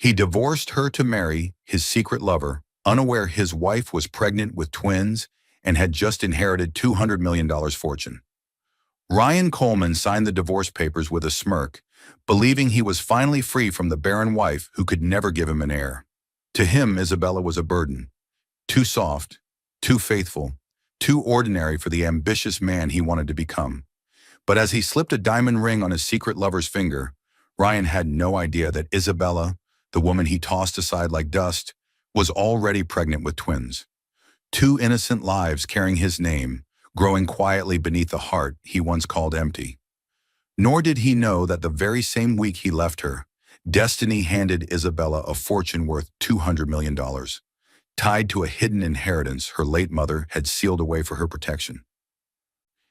He divorced her to marry his secret lover, unaware his wife was pregnant with twins and had just inherited $200 million fortune. Ryan Coleman signed the divorce papers with a smirk, believing he was finally free from the barren wife who could never give him an heir. To him, Isabella was a burden, too soft, too faithful, too ordinary for the ambitious man he wanted to become. But as he slipped a diamond ring on his secret lover's finger, Ryan had no idea that Isabella, the woman he tossed aside like dust, was already pregnant with twins. Two innocent lives carrying his name, growing quietly beneath a heart he once called empty. Nor did he know that the very same week he left her, destiny handed Isabella a fortune worth $200 million, tied to a hidden inheritance her late mother had sealed away for her protection.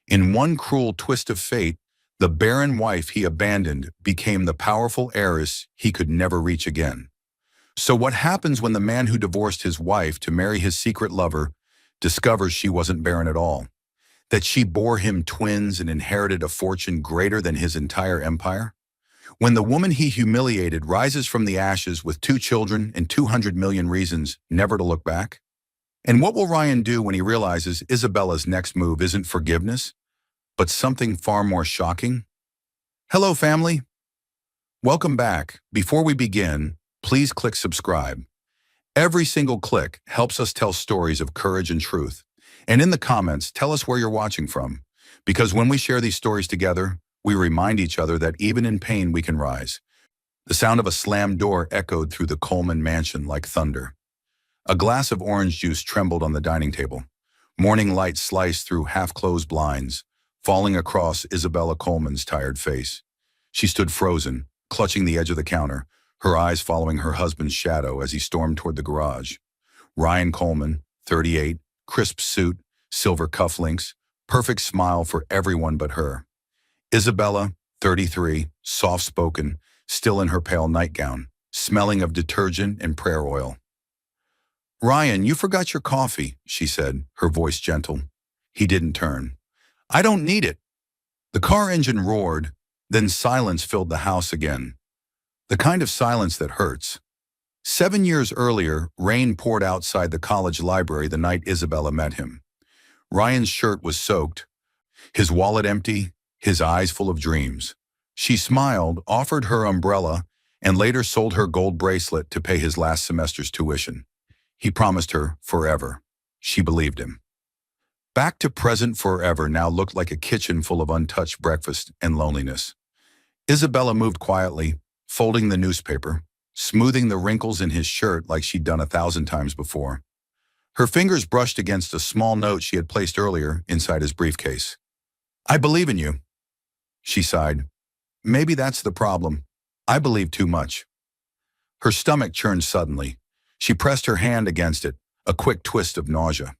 In one cruel twist of fate, the barren wife he abandoned became the powerful heiress he could never reach again. So what happens when the man who divorced his wife to marry his secret lover discovers she wasn't barren at all? That she bore him twins and inherited a fortune greater than his entire empire? When the woman he humiliated rises from the ashes with 2 children and 200 million reasons never to look back? And what will Ryan do when he realizes Isabella's next move isn't forgiveness, but something far more shocking? Hello, family. Welcome back. Before we begin, please click subscribe. Every single click helps us tell stories of courage and truth. And in the comments, tell us where you're watching from. Because when we share these stories together, we remind each other that even in pain we can rise. The sound of a slammed door echoed through the Coleman mansion like thunder. A glass of orange juice trembled on the dining table. Morning light sliced through half-closed blinds, falling across Isabella Coleman's tired face. She stood frozen, clutching the edge of the counter, her eyes following her husband's shadow as he stormed toward the garage. Ryan Coleman, 38, crisp suit, silver cufflinks, perfect smile for everyone but her. Isabella, 33, soft-spoken, still in her pale nightgown, smelling of detergent and prayer oil. "Ryan, you forgot your coffee," she said, her voice gentle. He didn't turn. "I don't need it." The car engine roared, then silence filled the house again. The kind of silence that hurts. 7 years earlier, rain poured outside the college library the night Isabella met him. Ryan's shirt was soaked, his wallet empty, his eyes full of dreams. She smiled, offered her umbrella, and later sold her gold bracelet to pay his last semester's tuition. He promised her forever. She believed him. Back to present forever now looked like a kitchen full of untouched breakfast and loneliness. Isabella moved quietly, folding the newspaper, smoothing the wrinkles in his shirt like she'd done 1,000 times before. Her fingers brushed against a small note she had placed earlier inside his briefcase. "I believe in you." She sighed. "Maybe that's the problem. I believe too much." Her stomach churned suddenly. She pressed her hand against it, a quick twist of nausea.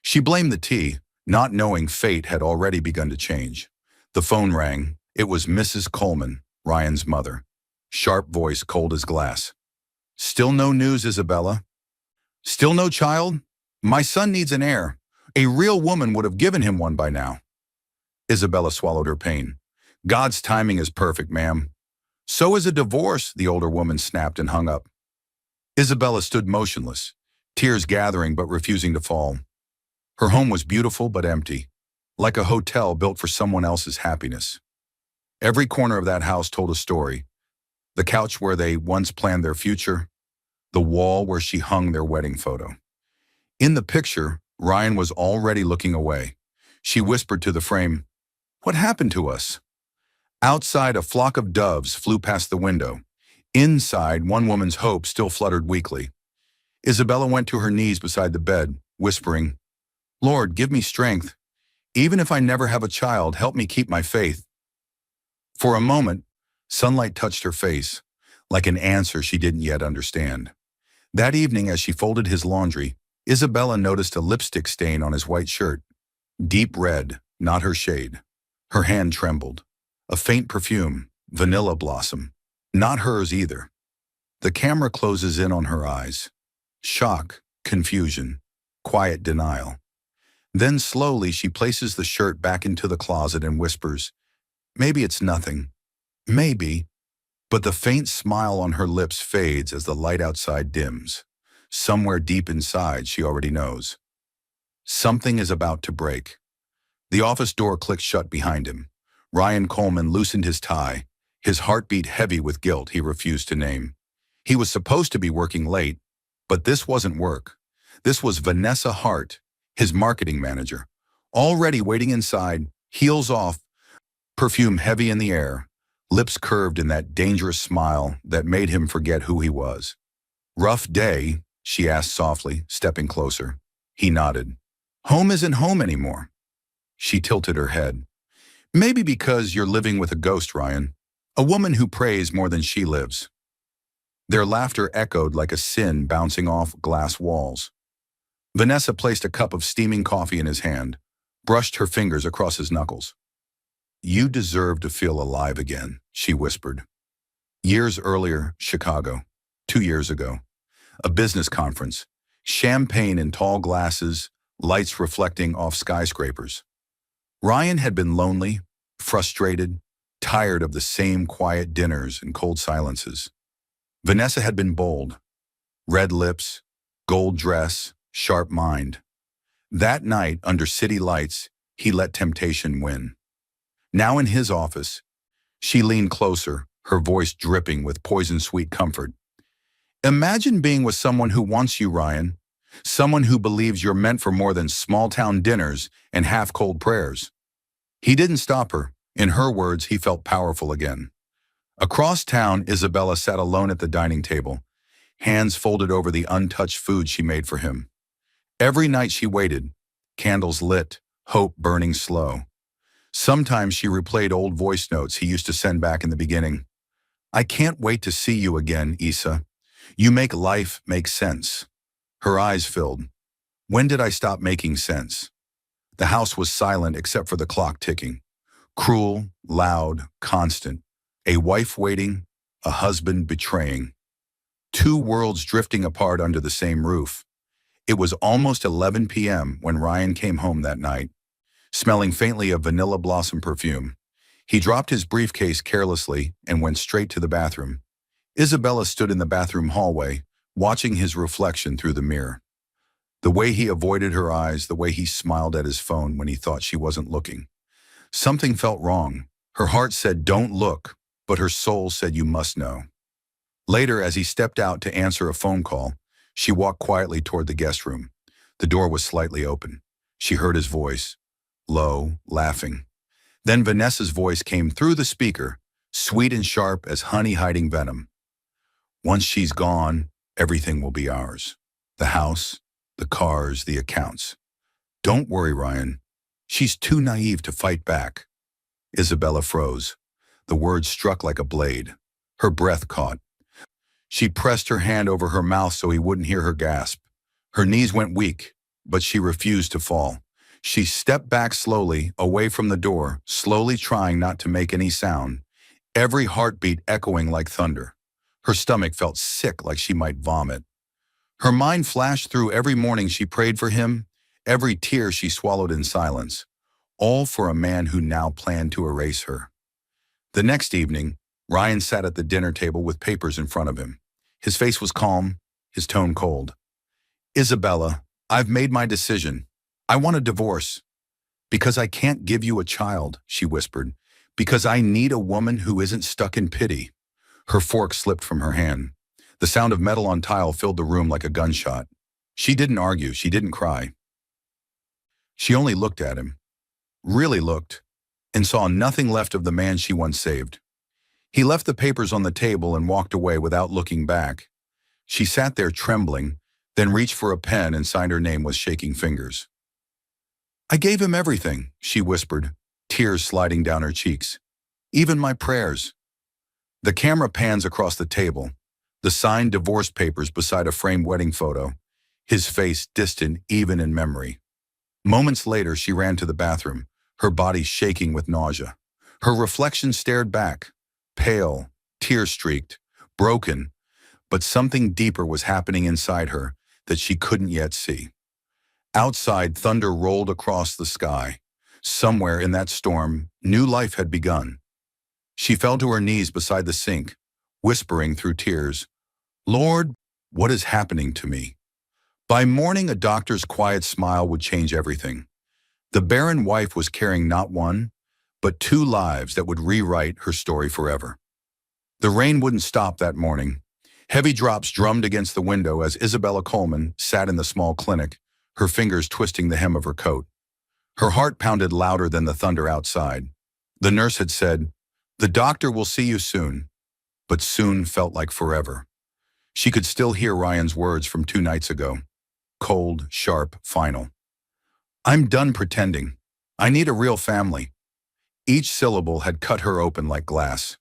She blamed the tea, not knowing fate had already begun to change. The phone rang. It was Mrs. Coleman, Ryan's mother. Sharp voice, cold as glass. "Still no news, Isabella?" "Still no child? My son needs an heir. A real woman would have given him one by now." Isabella swallowed her pain. "God's timing is perfect, ma'am." "So is a divorce," the older woman snapped and hung up. Isabella stood motionless, tears gathering but refusing to fall. Her home was beautiful but empty, like a hotel built for someone else's happiness. Every corner of that house told a story. The couch where they once planned their future, the wall where she hung their wedding photo. In the picture, Ryan was already looking away. She whispered to the frame, "What happened to us?" Outside, a flock of doves flew past the window. Inside, one woman's hope still fluttered weakly. Isabella went to her knees beside the bed, whispering, "Lord, give me strength. Even if I never have a child, help me keep my faith." For a moment, sunlight touched her face, like an answer she didn't yet understand. That evening, as she folded his laundry, Isabella noticed a lipstick stain on his white shirt. Deep red, not her shade. Her hand trembled. A faint perfume, vanilla blossom. Not hers either. The camera closes in on her eyes. Shock, confusion, quiet denial. Then slowly she places the shirt back into the closet and whispers, "Maybe it's nothing. Maybe. But the faint smile on her lips fades as the light outside dims. Somewhere deep inside, she already knows. Something is about to break. The office door clicked shut behind him. Ryan Coleman loosened his tie, his heartbeat heavy with guilt he refused to name. He was supposed to be working late, but this wasn't work. This was Vanessa Hart, his marketing manager, already waiting inside, heels off, perfume heavy in the air, lips curved in that dangerous smile that made him forget who he was. "Rough day?" she asked softly, stepping closer. He nodded. "Home isn't home anymore." She tilted her head. "Maybe because you're living with a ghost, Ryan. A woman who prays more than she lives." Their laughter echoed like a sin bouncing off glass walls. Vanessa placed a cup of steaming coffee in his hand, brushed her fingers across his knuckles. "You deserve to feel alive again," she whispered. Years earlier, Chicago. 2 years ago. A business conference. Champagne in tall glasses, lights reflecting off skyscrapers. Ryan had been lonely, frustrated, tired of the same quiet dinners and cold silences. Vanessa had been bold. Red lips, gold dress, sharp mind. That night, under city lights, he let temptation win. Now in his office, she leaned closer, her voice dripping with poison-sweet comfort. "Imagine being with someone who wants you, Ryan. Someone who believes you're meant for more than small-town dinners and half-cold prayers." He didn't stop her. In her words, he felt powerful again. Across town, Isabella sat alone at the dining table, hands folded over the untouched food she made for him. Every night she waited, candles lit, hope burning slow. Sometimes she replayed old voice notes he used to send back in the beginning. "I can't wait to see you again, Isa. You make life make sense." Her eyes filled. When did I stop making sense? The house was silent except for the clock ticking. Cruel, loud, constant. A wife waiting, a husband betraying. Two worlds drifting apart under the same roof. It was almost 11 p.m. when Ryan came home that night, smelling faintly of vanilla blossom perfume. He dropped his briefcase carelessly and went straight to the bathroom. Isabella stood in the bathroom hallway, watching his reflection through the mirror. The way he avoided her eyes, the way he smiled at his phone when he thought she wasn't looking. Something felt wrong. Her heart said, "Don't look," but her soul said, "You must know." Later, as he stepped out to answer a phone call, she walked quietly toward the guest room. The door was slightly open. She heard his voice, low, laughing. Then Vanessa's voice came through the speaker, sweet and sharp as honey hiding venom. "Once she's gone, everything will be ours. The house, the cars, the accounts. Don't worry, Ryan. She's too naive to fight back." Isabella froze. The words struck like a blade. Her breath caught. She pressed her hand over her mouth so he wouldn't hear her gasp. Her knees went weak, but she refused to fall. She stepped back slowly, away from the door, slowly trying not to make any sound, every heartbeat echoing like thunder. Her stomach felt sick, like she might vomit. Her mind flashed through every morning she prayed for him, every tear she swallowed in silence, all for a man who now planned to erase her. The next evening, Ryan sat at the dinner table with papers in front of him. His face was calm, his tone cold. "Isabella, I've made my decision. I want a divorce. Because I can't give you a child," she whispered. "Because I need a woman who isn't stuck in pity." Her fork slipped from her hand. The sound of metal on tile filled the room like a gunshot. She didn't argue, she didn't cry. She only looked at him, really looked, and saw nothing left of the man she once saved. He left the papers on the table and walked away without looking back. She sat there trembling, then reached for a pen and signed her name with shaking fingers. "I gave him everything," she whispered, tears sliding down her cheeks. "Even my prayers." The camera pans across the table, the signed divorce papers beside a framed wedding photo, his face distant even in memory. Moments later, she ran to the bathroom, her body shaking with nausea. Her reflection stared back, pale, tear-streaked, broken, but something deeper was happening inside her that she couldn't yet see. Outside, thunder rolled across the sky. Somewhere in that storm, new life had begun. She fell to her knees beside the sink, whispering through tears, "Lord, what is happening to me?" By morning, a doctor's quiet smile would change everything. The barren wife was carrying not one, but two lives that would rewrite her story forever. The rain wouldn't stop that morning. Heavy drops drummed against the window as Isabella Coleman sat in the small clinic, her fingers twisting the hem of her coat. Her heart pounded louder than the thunder outside. The nurse had said, "The doctor will see you soon," but soon felt like forever. She could still hear Ryan's words from 2 nights ago. Cold, sharp, final. "I'm done pretending. I need a real family." Each syllable had cut her open like glass.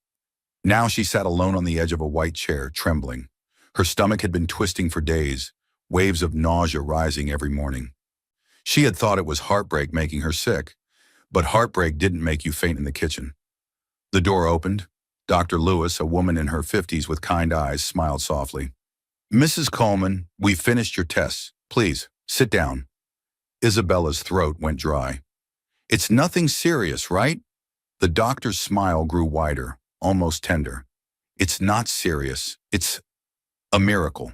Now she sat alone on the edge of a white chair, trembling. Her stomach had been twisting for days, waves of nausea rising every morning. She had thought it was heartbreak making her sick, but heartbreak didn't make you faint in the kitchen. The door opened. Dr. Lewis, a woman in her 50s with kind eyes, smiled softly. "Mrs. Coleman, we've finished your tests. Please, sit down." Isabella's throat went dry. "It's nothing serious, right?" The doctor's smile grew wider, almost tender. "It's not serious. It's a miracle."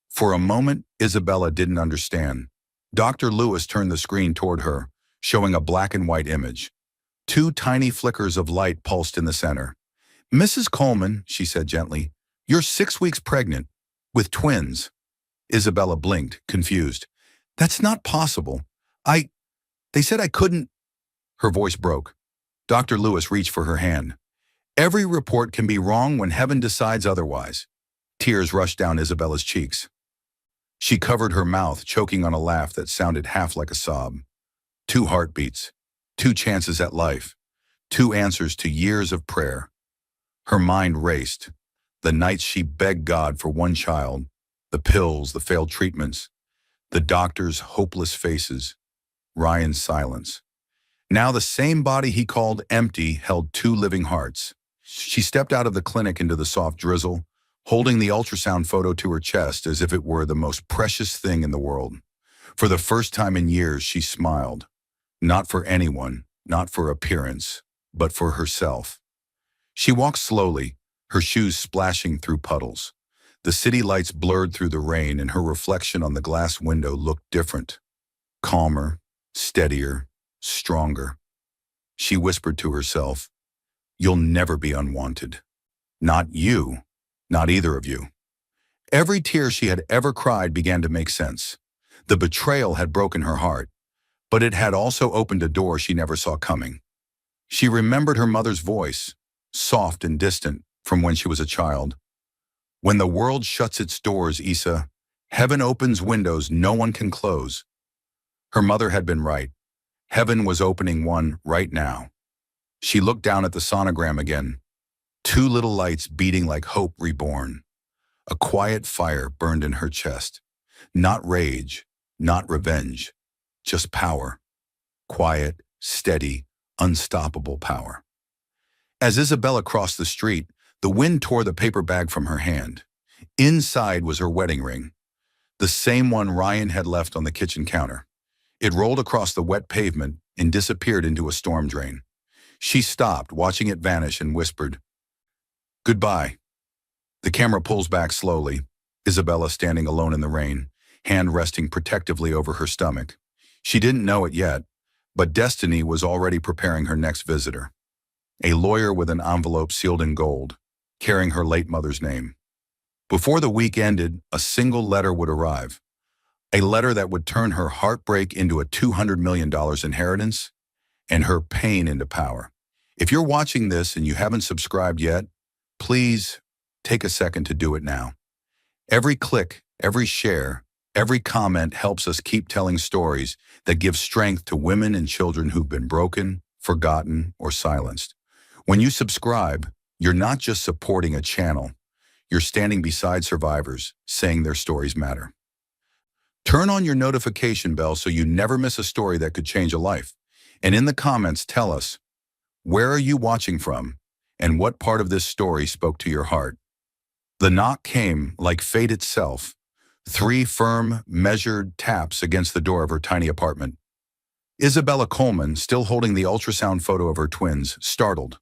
For a moment, Isabella didn't understand. Dr. Lewis turned the screen toward her, showing a black and white image. Two tiny flickers of light pulsed in the center. "Mrs. Coleman," she said gently, "you're 6 weeks pregnant, with twins." Isabella blinked, confused. "That's not possible. They said I couldn't." Her voice broke. Dr. Lewis reached for her hand. "Every report can be wrong when heaven decides otherwise." Tears rushed down Isabella's cheeks. She covered her mouth, choking on a laugh that sounded half like a sob. 2 heartbeats, 2 chances at life, 2 answers to years of prayer. Her mind raced. The nights she begged God for one child, the pills, the failed treatments, the doctors' hopeless faces, Ryan's silence. Now the same body he called empty held 2 living hearts. She stepped out of the clinic into the soft drizzle, holding the ultrasound photo to her chest as if it were the most precious thing in the world. For the first time in years, she smiled. Not for anyone, not for appearance, but for herself. She walked slowly, her shoes splashing through puddles. The city lights blurred through the rain, and her reflection on the glass window looked different. Calmer, steadier, stronger. She whispered to herself, "You'll never be unwanted. Not you. Not either of you." Every tear she had ever cried began to make sense. The betrayal had broken her heart, but it had also opened a door she never saw coming. She remembered her mother's voice, soft and distant from when she was a child. "When the world shuts its doors, Isa, heaven opens windows no one can close." Her mother had been right. Heaven was opening one right now. She looked down at the sonogram again. 2 little lights beating like hope reborn. A quiet fire burned in her chest. Not rage, not revenge, just power. Quiet, steady, unstoppable power. As Isabella crossed the street, the wind tore the paper bag from her hand. Inside was her wedding ring, the same one Ryan had left on the kitchen counter. It rolled across the wet pavement and disappeared into a storm drain. She stopped, watching it vanish, and whispered, "Goodbye." The camera pulls back slowly, Isabella standing alone in the rain, hand resting protectively over her stomach. She didn't know it yet, but destiny was already preparing her next visitor. A lawyer with an envelope sealed in gold, carrying her late mother's name. Before the week ended, a single letter would arrive. A letter that would turn her heartbreak into a $200 million inheritance and her pain into power. If you're watching this and you haven't subscribed yet, please take a second to do it now. Every click, every share, every comment helps us keep telling stories that give strength to women and children who've been broken, forgotten, or silenced. When you subscribe, you're not just supporting a channel, you're standing beside survivors, saying their stories matter. Turn on your notification bell so you never miss a story that could change a life. And in the comments, tell us, where are you watching from, and what part of this story spoke to your heart? The knock came like fate itself, 3 firm, measured taps against the door of her tiny apartment. Isabella Coleman, still holding the ultrasound photo of her twins, startled.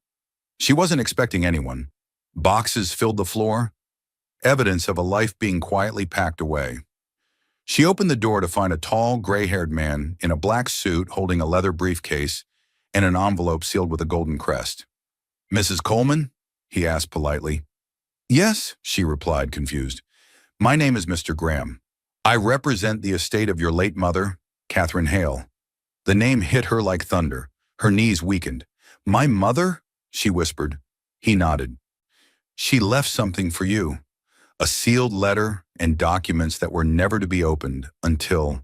She wasn't expecting anyone, Boxes filled the floor, evidence of a life being quietly packed away. She opened the door to find a tall, gray-haired man in a black suit holding a leather briefcase and an envelope sealed with a golden crest. "Mrs. Coleman?" he asked politely. "Yes," she replied, confused. "My name is Mr. Graham. I represent the estate of your late mother, Catherine Hale." The name hit her like thunder. Her knees weakened. "My mother?" she whispered. He nodded. "She left something for you. A sealed letter and documents that were never to be opened until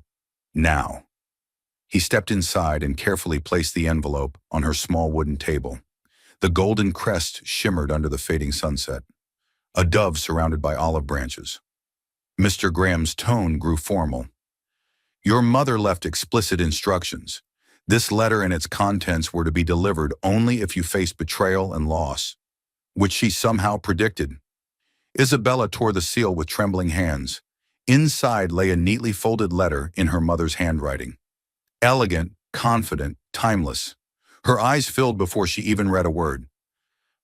now." He stepped inside and carefully placed the envelope on her small wooden table. The golden crest shimmered under the fading sunset. A dove surrounded by olive branches. Mr. Graham's tone grew formal. "Your mother left explicit instructions. This letter and its contents were to be delivered only if you faced betrayal and loss, which she somehow predicted." Isabella tore the seal with trembling hands. Inside lay a neatly folded letter in her mother's handwriting. Elegant, confident, timeless. Her eyes filled before she even read a word.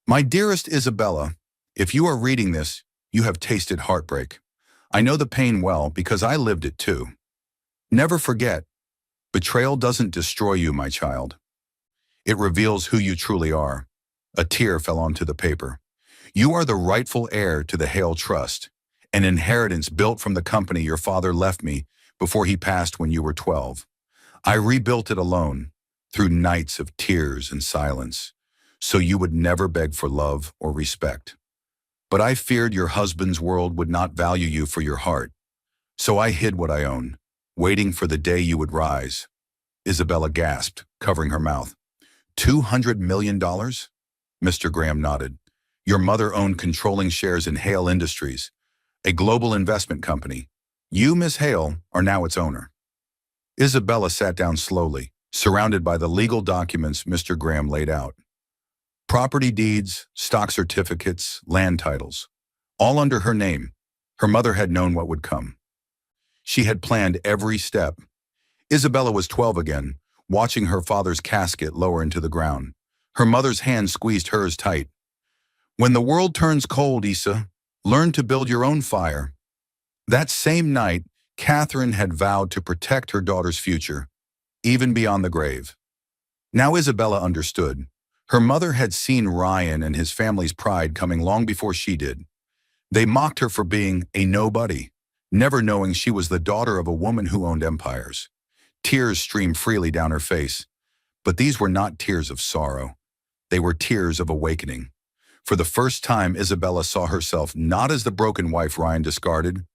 "My dearest Isabella, if you are reading this, you have tasted heartbreak. I know the pain well because I lived it too. Never forget, betrayal doesn't destroy you, my child. It reveals who you truly are." A tear fell onto the paper. "You are the rightful heir to the Hale Trust, an inheritance built from the company your father left me before he passed when you were 12. I rebuilt it alone, through nights of tears and silence, so you would never beg for love or respect. But I feared your husband's world would not value you for your heart, so I hid what I own, waiting for the day you would rise." Isabella gasped, covering her mouth. $200 million? Mr. Graham nodded. "Your mother owned controlling shares in Hale Industries, a global investment company. You, Miss Hale, are now its owner." Isabella sat down slowly, surrounded by the legal documents Mr. Graham laid out. Property deeds, stock certificates, land titles, all under her name. Her mother had known what would come. She had planned every step. Isabella was 12 again, watching her father's casket lower into the ground. Her mother's hand squeezed hers tight. "When the world turns cold, Isa, learn to build your own fire." That same night, Catherine had vowed to protect her daughter's future, even beyond the grave. Now Isabella understood. Her mother had seen Ryan and his family's pride coming long before she did. They mocked her for being a nobody, never knowing she was the daughter of a woman who owned empires. Tears streamed freely down her face, but these were not tears of sorrow. They were tears of awakening. For the first time, Isabella saw herself not as the broken wife Ryan discarded,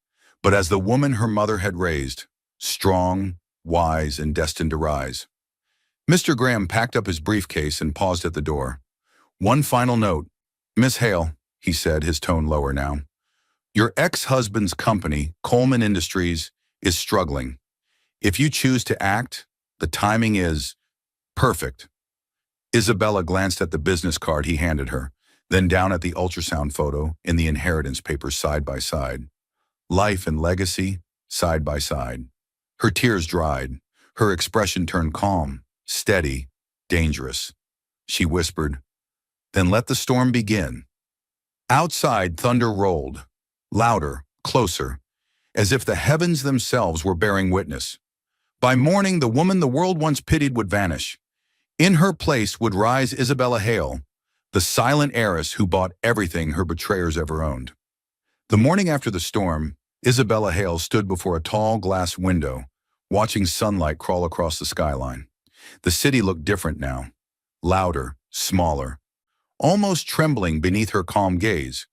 but as the woman her mother had raised, strong, wise, and destined to rise. Mr. Graham packed up his briefcase and paused at the door. "One final note. Miss Hale," he said, his tone lower now. "Your ex-husband's company, Coleman Industries, is struggling. If you choose to act, the timing is perfect." Isabella glanced at the business card he handed her, then down at the ultrasound photo in the inheritance papers side by side. Life and legacy, side by side. Her tears dried. Her expression turned calm, steady, dangerous. She whispered, "Then let the storm begin." Outside, thunder rolled, louder, closer, as if the heavens themselves were bearing witness. By morning, the woman the world once pitied would vanish. In her place would rise Isabella Hale, the silent heiress who bought everything her betrayers ever owned. The morning after the storm, Isabella Hale stood before a tall glass window, watching sunlight crawl across the skyline. The city looked different now, louder, smaller, almost trembling beneath her calm gaze.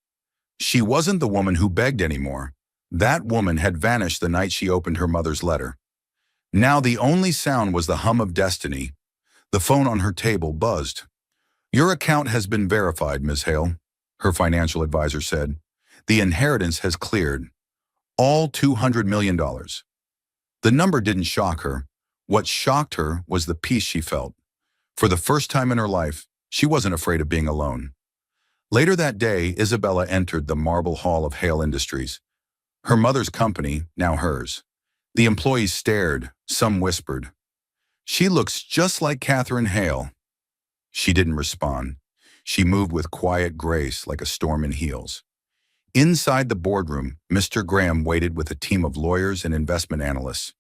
She wasn't the woman who begged anymore. That woman had vanished the night she opened her mother's letter. Now the only sound was the hum of destiny. The phone on her table buzzed. "Your account has been verified, Ms. Hale," her financial advisor said. "The inheritance has cleared. All $200 million. The number didn't shock her. What shocked her was the peace she felt. For the first time in her life, she wasn't afraid of being alone. Later that day, Isabella entered the marble hall of Hale Industries. Her mother's company, now hers. The employees stared, some whispered, "She looks just like Catherine Hale." She didn't respond. She moved with quiet grace like a storm in heels. Inside the boardroom, Mr. Graham waited with a team of lawyers and investment analysts.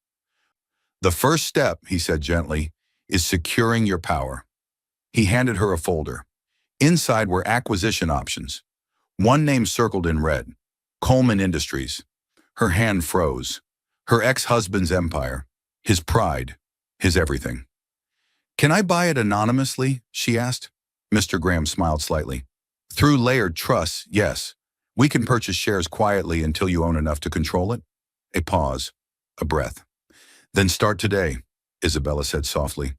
"The first step," he said gently, "is securing your power." He handed her a folder. Inside were acquisition options. One name circled in red: Coleman Industries. Her hand froze. Her ex-husband's empire. His pride. His everything. "Can I buy it anonymously?" she asked. Mr. Graham smiled slightly. "Through layered trusts, yes. We can purchase shares quietly until you own enough to control it." A pause. A breath. "Then start today," Isabella said softly.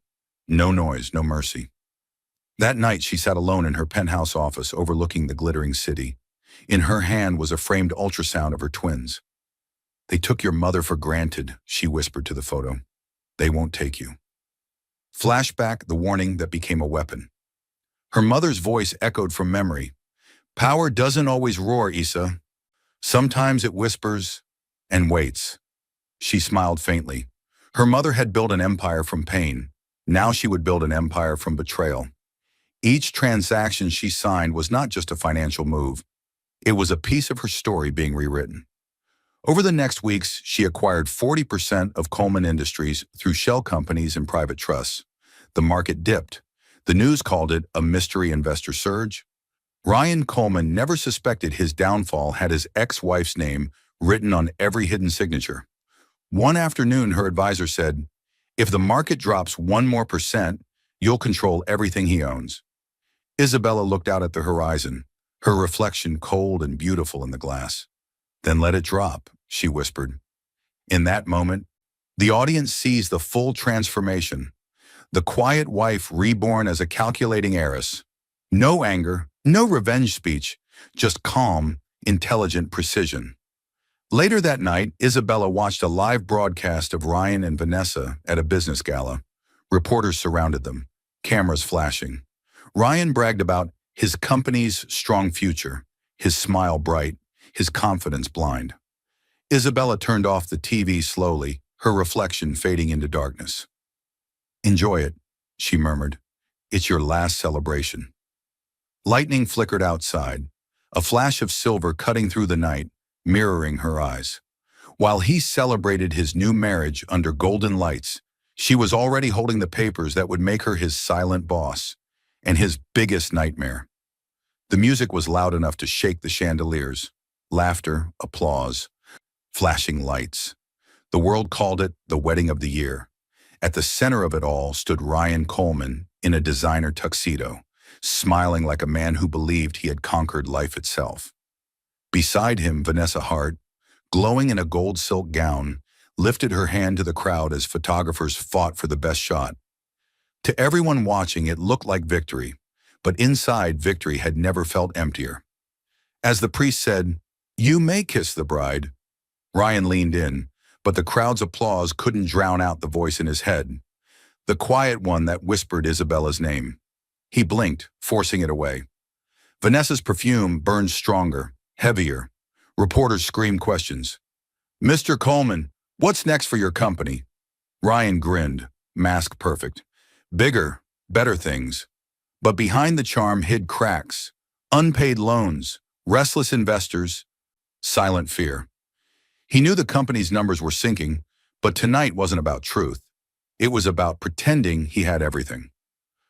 "No noise, no mercy." That night she sat alone in her penthouse office overlooking the glittering city. In her hand was a framed ultrasound of her twins. "They took your mother for granted," she whispered to the photo. "They won't take you." Flashback, the warning that became a weapon. Her mother's voice echoed from memory. "Power doesn't always roar, Issa. Sometimes it whispers and waits." She smiled faintly. Her mother had built an empire from pain. Now she would build an empire from betrayal. Each transaction she signed was not just a financial move. It was a piece of her story being rewritten. Over the next weeks, she acquired 40% of Coleman Industries through shell companies and private trusts. The market dipped. The news called it a mystery investor surge. Ryan Coleman never suspected his downfall had his ex-wife's name written on every hidden signature. One afternoon, her advisor said, "If the market drops 1% more, you'll control everything he owns." Isabella looked out at the horizon, her reflection cold and beautiful in the glass. "Then let it drop," she whispered. In that moment, the audience sees the full transformation. The quiet wife reborn as a calculating heiress. No anger, no revenge speech, just calm, intelligent precision. Later that night, Isabella watched a live broadcast of Ryan and Vanessa at a business gala. Reporters surrounded them, cameras flashing. Ryan bragged about his company's strong future, his smile bright, his confidence blind. Isabella turned off the TV slowly, her reflection fading into darkness. "Enjoy it," she murmured. "It's your last celebration." Lightning flickered outside, a flash of silver cutting through the night, mirroring her eyes. While he celebrated his new marriage under golden lights, she was already holding the papers that would make her his silent boss and his biggest nightmare. The music was loud enough to shake the chandeliers. Laughter, applause, flashing lights. The world called it the wedding of the year. At the center of it all stood Ryan Coleman in a designer tuxedo, smiling like a man who believed he had conquered life itself. Beside him, Vanessa Hart, glowing in a gold silk gown, lifted her hand to the crowd as photographers fought for the best shot. To everyone watching, it looked like victory, but inside, victory had never felt emptier. As the priest said, "You may kiss the bride," Ryan leaned in, but the crowd's applause couldn't drown out the voice in his head, the quiet one that whispered Isabella's name. He blinked, forcing it away. Vanessa's perfume burned stronger, heavier. Reporters screamed questions. "Mr. Coleman, what's next for your company?" Ryan grinned, mask perfect. "Bigger, better things." But behind the charm hid cracks, unpaid loans, restless investors, silent fear. He knew the company's numbers were sinking, but tonight wasn't about truth. It was about pretending he had everything.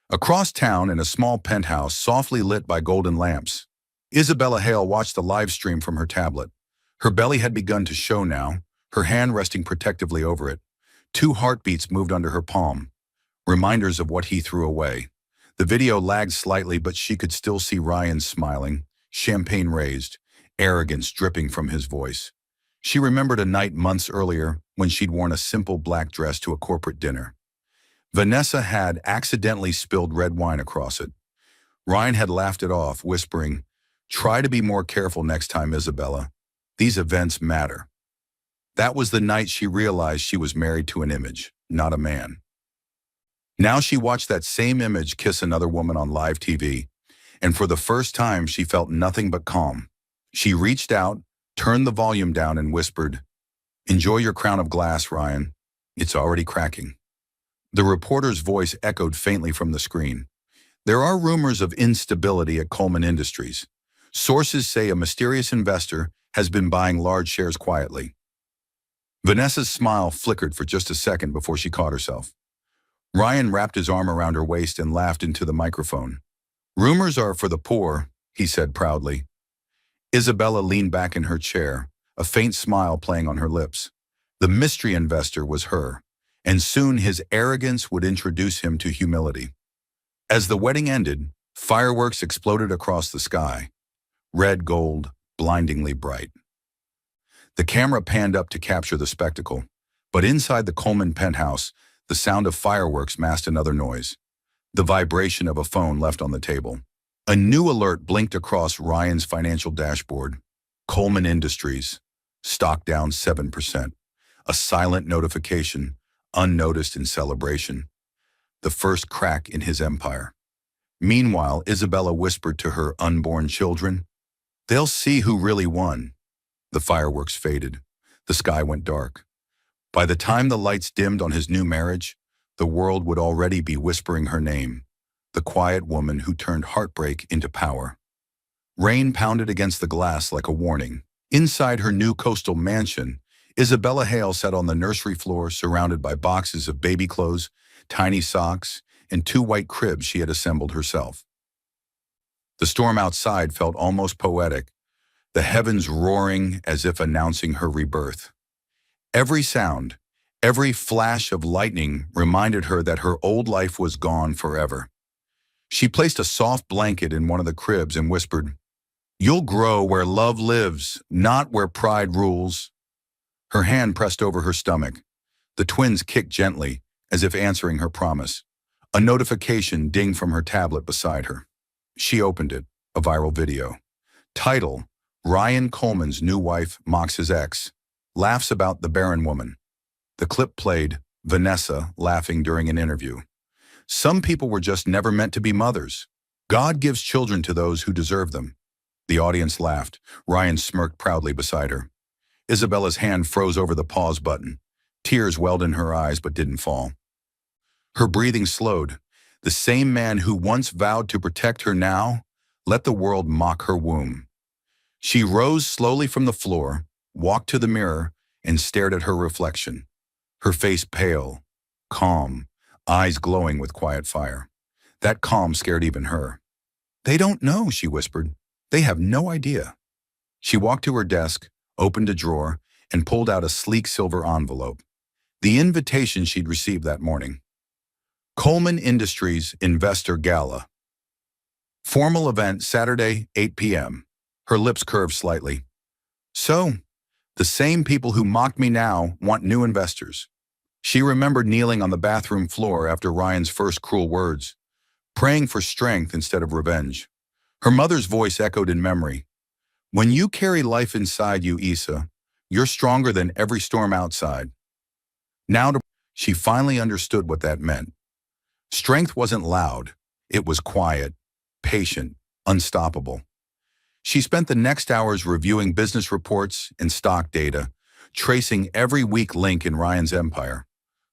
Across town, in a small penthouse softly lit by golden lamps, Isabella Hale watched the live stream from her tablet. Her belly had begun to show now, her hand resting protectively over it. 2 heartbeats moved under her palm, reminders of what he threw away. The video lagged slightly, but she could still see Ryan smiling, champagne raised, arrogance dripping from his voice. She remembered a night months earlier when she'd worn a simple black dress to a corporate dinner. Vanessa had accidentally spilled red wine across it. Ryan had laughed it off, whispering, "Try to be more careful next time, Isabella. These events matter." That was the night she realized she was married to an image, not a man. Now she watched that same image kiss another woman on live TV, and for the first time she felt nothing but calm. She reached out, turned the volume down, and whispered, "Enjoy your crown of glass, Ryan. It's already cracking." The reporter's voice echoed faintly from the screen. There are rumors of instability at Coleman Industries. Sources say a mysterious investor has been buying large shares quietly. Vanessa's smile flickered for just a second before she caught herself. Ryan wrapped his arm around her waist and laughed into the microphone. Rumors are for the poor, he said proudly. Isabella leaned back in her chair, a faint smile playing on her lips. The mystery investor was her, and soon his arrogance would introduce him to humility. As the wedding ended, fireworks exploded across the sky, red gold, blindingly bright. The camera panned up to capture the spectacle, but inside the Coleman penthouse, the sound of fireworks masked another noise, the vibration of a phone left on the table. A new alert blinked across Ryan's financial dashboard. Coleman Industries, stock down 7%. A silent notification, unnoticed in celebration. The first crack in his empire. Meanwhile, Isabella whispered to her unborn children, "They'll see who really won." The fireworks faded. The sky went dark. By the time the lights dimmed on his new marriage, the world would already be whispering her name, the quiet woman who turned heartbreak into power. Rain pounded against the glass like a warning. Inside her new coastal mansion, Isabella Hale sat on the nursery floor surrounded by boxes of baby clothes, tiny socks, and 2 white cribs she had assembled herself. The storm outside felt almost poetic, the heavens roaring as if announcing her rebirth. Every sound, every flash of lightning reminded her that her old life was gone forever. She placed a soft blanket in one of the cribs and whispered, "You'll grow where love lives, not where pride rules." Her hand pressed over her stomach. The twins kicked gently, as if answering her promise. A notification dinged from her tablet beside her. She opened it, a viral video. Title, Ryan Coleman's new wife mocks his ex, laughs about the barren woman. The clip played, Vanessa laughing during an interview. Some people were just never meant to be mothers. God gives children to those who deserve them. The audience laughed. Ryan smirked proudly beside her. Isabella's hand froze over the pause button. Tears welled in her eyes but didn't fall. Her breathing slowed. The same man who once vowed to protect her now let the world mock her womb. She rose slowly from the floor, walked to the mirror, and stared at her reflection. Her face pale, calm, eyes glowing with quiet fire. That calm scared even her. "They don't know," she whispered. "They have no idea." She walked to her desk, opened a drawer, and pulled out a sleek silver envelope. The invitation she'd received that morning. Coleman Industries Investor Gala. Formal event Saturday, 8 p.m. Her lips curved slightly. "So, the same people who mocked me now want new investors." She remembered kneeling on the bathroom floor after Ryan's first cruel words, praying for strength instead of revenge. Her mother's voice echoed in memory. "When you carry life inside you, Issa, you're stronger than every storm outside." She finally understood what that meant. Strength wasn't loud. It was quiet, patient, unstoppable. She spent the next hours reviewing business reports and stock data, tracing every weak link in Ryan's empire.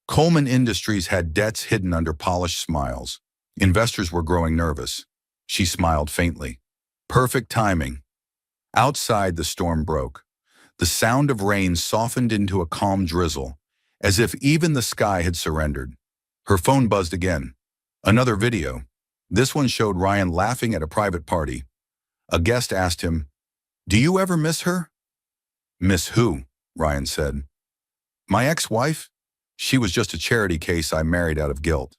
Coleman Industries had debts hidden under polished smiles. Investors were growing nervous. She smiled faintly. Perfect timing. Outside, the storm broke. The sound of rain softened into a calm drizzle, as if even the sky had surrendered. Her phone buzzed again. Another video. This one showed Ryan laughing at a private party. A guest asked him, "Do you ever miss her?" "Miss who?" Ryan said. "My ex-wife. She was just a charity case I married out of guilt."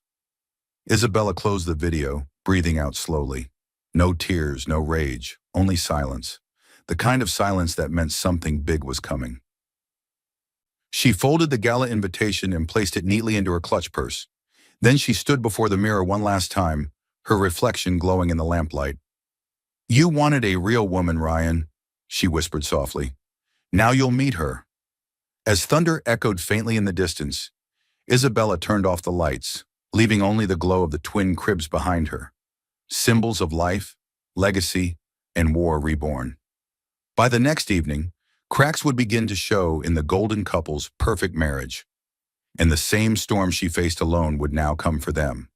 Isabella closed the video, breathing out slowly. No tears, no rage, only silence. The kind of silence that meant something big was coming. She folded the gala invitation and placed it neatly into her clutch purse. Then she stood before the mirror one last time, her reflection glowing in the lamplight. "You wanted a real woman, Ryan," she whispered softly. "Now you'll meet her." As thunder echoed faintly in the distance, Isabella turned off the lights, leaving only the glow of the twin cribs behind her. Symbols of life, legacy, and war reborn. By the next evening, cracks would begin to show in the golden couple's perfect marriage, and the same storm she faced alone would now come for them.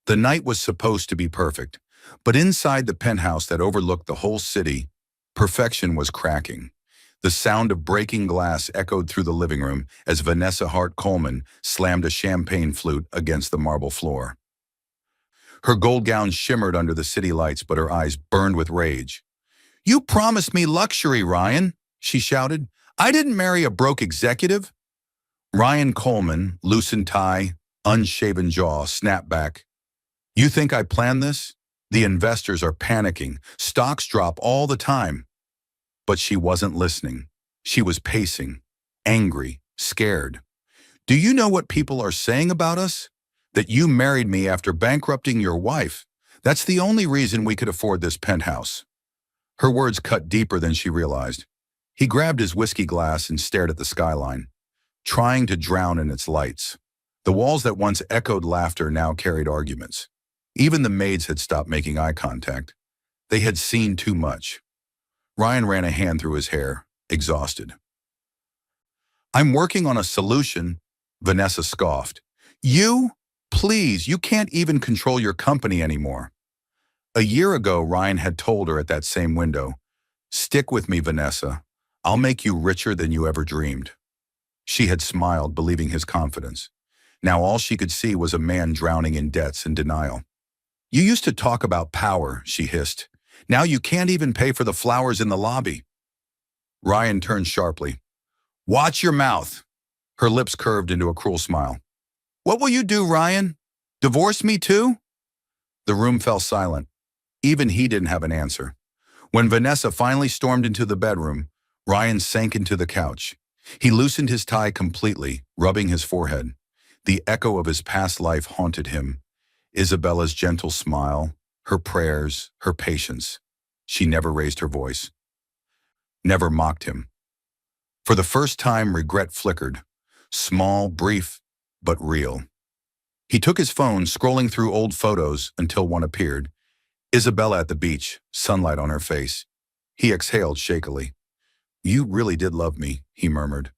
The night was supposed to be perfect, but inside the penthouse that overlooked the whole city, perfection was cracking. The sound of breaking glass echoed through the living room as Vanessa Hart Coleman slammed a champagne flute against the marble floor. Her gold gown shimmered under the city lights, but her eyes burned with rage. "You promised me luxury, Ryan," she shouted. "I didn't marry a broke executive." Ryan Coleman, loosened tie, unshaven jaw, snapped back. "You think I planned this? The investors are panicking. Stocks drop all the time." But she wasn't listening. She was pacing, angry, scared. "Do you know what people are saying about us? That you married me after bankrupting your wife. That's the only reason we could afford this penthouse." Her words cut deeper than she realized. He grabbed his whiskey glass and stared at the skyline, trying to drown in its lights. The walls that once echoed laughter now carried arguments. Even the maids had stopped making eye contact. They had seen too much. Ryan ran a hand through his hair, exhausted. "I'm working on a solution," Vanessa scoffed. "You? Please, you can't even control your company anymore." A year ago, Ryan had told her at that same window, "Stick with me, Vanessa. I'll make you richer than you ever dreamed." She had smiled, believing his confidence. Now all she could see was a man drowning in debts and denial. "You used to talk about power," she hissed. "Now you can't even pay for the flowers in the lobby." Ryan turned sharply. "Watch your mouth." Her lips curved into a cruel smile. "What will you do, Ryan? Divorce me too?" The room fell silent. Even he didn't have an answer. When Vanessa finally stormed into the bedroom, Ryan sank into the couch. He loosened his tie completely, rubbing his forehead. The echo of his past life haunted him. Isabella's gentle smile, her prayers, her patience. She never raised her voice, never mocked him. For the first time, regret flickered. Small, brief, but real. He took his phone, scrolling through old photos until one appeared. Isabella at the beach, sunlight on her face. He exhaled shakily. "You really did love me," he murmured.